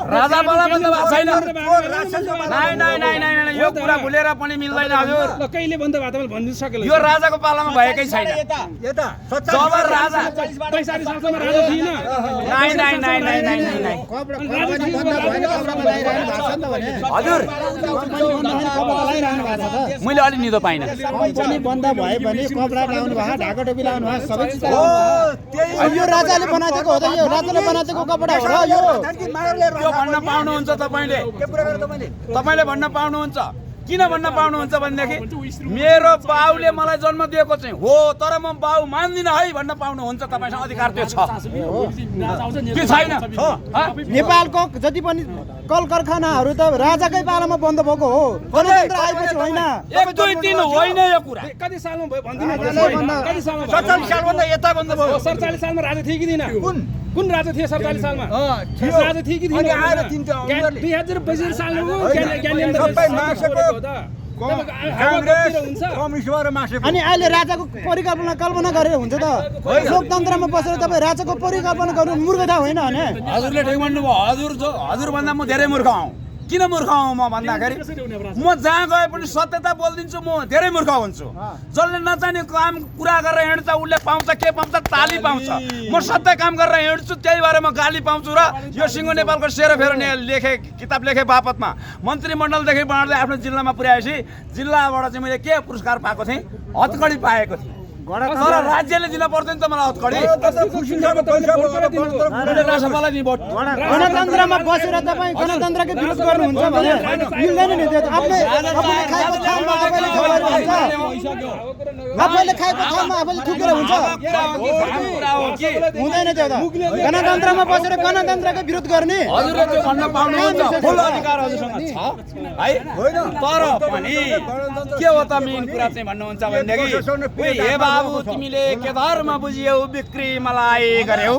राजावाला बन्द भएको छैन। नाइ यो कुरा भुलेर पनि मिल्दैन हजुर। कहिले बन्द भएको तपाईँले भनिदिनु सकेन। यो राजाको पालामा भएकै छैन। जब राजा पैसारी सालसम्म राजा थिएन। नाइ हजुर मैले अलि निदो पाइनँ। कम्पनी बन्द भए पनि कपडा लाउनु भयो, ढाका टोपी लाउनु भयो, सबै चिज यो राजाले बनाएको हो त, यो राजाले बनाएको कपडा हो र यो भन्न पाउनुहुन्छ तपाईँले भन्न पाउनुहुन्छ। किन भन्न पाउनुहुन्छ भनेदेखि मेरो बाउले मलाई जन्म दिएको चाहिँ हो, तर म बाउ मान्दिनँ है भन्न पाउनुहुन्छ। तपाईँसँग अधिकार त्यो छ कि छैन? नेपालको जति पनि कल कारखानाहरू त राजाकै पालामा बन्द भएको हो, गणतन्त्र आएपछि होइन। 1 2 3 होइन यो कुरा। कति सालमा भयो भनिदिनु। कति सालमा? 47 सालभन्दा यता बन्द भयो। 47 सालमा राजा थियो कि थिएन? कुन राजा थियो 47 सालमा? राजा थियो कि थिएन? 2062 सालमा अनि अहिले राजाको कल्पना गरेर हुन्छ त? लोकतन्त्रमा बसेर तपाईँ राजाको परिकल्पना गर्नु मूर्खता होइन भने? हजुरले ठिक भन्नुभयो। हजुर भन्दा म धेरै मूर्ख हौ। किन मूर्ख हौ म भन्दाखेरि म जहाँ गए पनि सत्यता बोलिदिन्छु। म धेरै मूर्ख हुन्छु। जसले नचाहिने काम कुरा गरेर हिँड्छ उसले पाउँछ के पाउँछ? ताली पाउँछ। म सत्य काम गरेर हिँड्छु, त्यही भएर म गाली पाउँछु। र यो सिङ्गो नेपालको सेरोफेरो किताब लेखे बापतमा मन्त्रीमण्डलदेखि बनाउँदै आफ्नो जिल्लामा पुर्याएपछि जिल्लाबाट चाहिँ मैले के पुरस्कार पाएको थिएँ? हतकडी पाएको थिएँ। तर राज्यले दिन पर्दैन त मलाई हतकडी। गणतन्त्रमा बसेर तपाईँ गणतन्त्रको विरोध गर्नुहुन्छ भने मिल्दैन नि त्यो। आफूले खाएको ठाउँमा आफैले ठोकेर हुन्छ, आफैले खाएको ठाउँमा आफैले ठोकेर हुन्छ, हुँदैन त्यो त। गणतन्त्रमा बसेर गणतन्त्रको विरोध गर्ने हजुरले त्यो भन्न पाउनुहुन्छ। फुल अधिकार हजुरसँग छ है। तर पनि के हो त मेन कुरा चाहिँ भन्नुहुन्छ भनेदेखि हे बाबु तिमीले के धर्म बुझ्यौ बिक्री मलाई गर्यौ,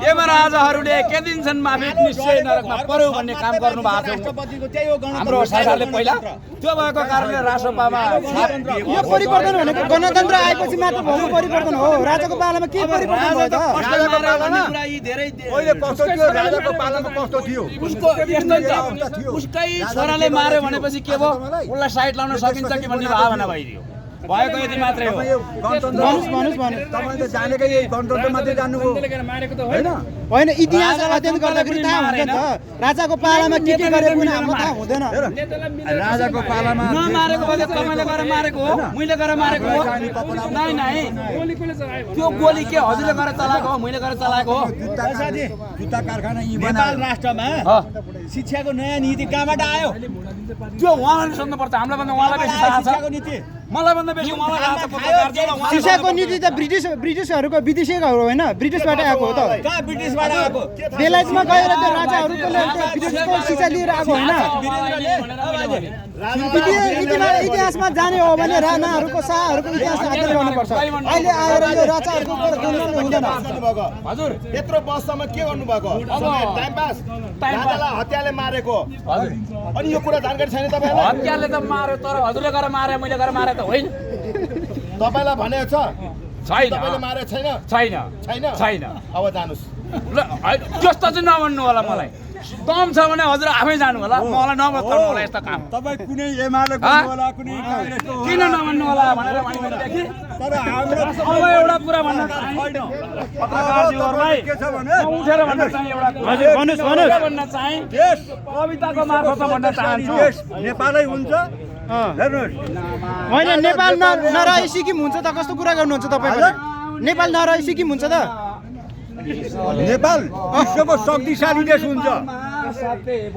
यमराजहरूले के दिन्छन् माफी निश्चय नरकमा पर्यो भन्ने काम गर्नु भएको थियो हाम्रो सरकारले पहिला। त्यो भएको कारणले राष्ट्रसभामा यो परिवर्तन भनेको गणतन्त्र आएपछि मात्र भएको परिवर्तन हो। राजाको पालामा के परिवर्तन भयो त? उसकै छोराले मार्यो भनेपछि के भयो? उसलाई साइड लाउन सकिन्छ कि भन्ने भावना भइदियो। भएको यति मात्रै हो। होइन, इतिहास अध्ययन गर्दाखेरि थाहा हुन्छ त राजाको पालामा के गरे पनि हामीलाई थाहा हुँदैन। राजाको पालामा नमारेको भए तपाईँले गएर मारेको हो, मैले गएर मारेको हो? नाइ त्यो गोली के हजुरले गएर चलाएको हो, मैले गएर चलाएको हो? नेपाल राष्ट्रमा शिक्षाको नयाँ नीति कहाँबाट आयो? त्यो उहाँले सोध्नुपर्छ। हामीलाई भन्दा उहाँलाई बेसी थाहा छ। मलाई भन्दा बेसी उहाँलाई थाहा छ। शिक्षाको नीति त ब्रिटिसहरूको विदेशीहरू होइन, ब्रिटिसबाट आएको हो त। कहाँ ब्रिटिसबाट आएको? बेलायतमा गएर त्यो राजाहरूको ब्रिटिसको शिक्षा लिएर आएको होइन। इतिहासमा जाने हो भने राणाहरूको शाहहरूको इतिहास अध्ययन गर्नुपर्छ। अहिले आएर यो राजाहरूको हुँदैन। हजुर यत्रो वर्षसम्म के गर्नुभएको? Time pass. राजालाई हत्याले मारेको अनि यो कुरा जानकारी छैन तपाईँलाई? हत्याले त मार्यो, तर हजुरले गएर मारे मैले गएर मारे त होइन। तपाईँलाई भनेको छ? छैन। तपाईँले मारेको छैन? छैन। अब जानुस्। त्यस्तो चाहिँ नभन्नु होला। मलाई दम छ भने हजुर आफै जानु होला। मलाई नभन्नु होला यस्तो काम। तपाईँ कुनै एमाले गर्नु होला, कुनै कांग्रेसको होला, किन नभन्नु होला भनेर भनेदेखि तर हाम्रो अब एउटा कुरा भन्न चाहन्छु पत्रकारजीहरुलाई के छ भने उठेर भन्न चाहे एउटा कुरा। हजुर भन्नुस् भन्न चाहे देश कविताको मार्फतमा भन्न चाहन्छु। नेपालै हुन्छ। हेर्नुहोस् होइन, नेपाल नरहे सिक्किम हुन्छ त? कस्तो कुरा गर्नुहुन्छ तपाईँ? नेपाल नरहे सिक्किम हुन्छ त? नेपाल विश्वको शक्तिशाली देश हुन्छ।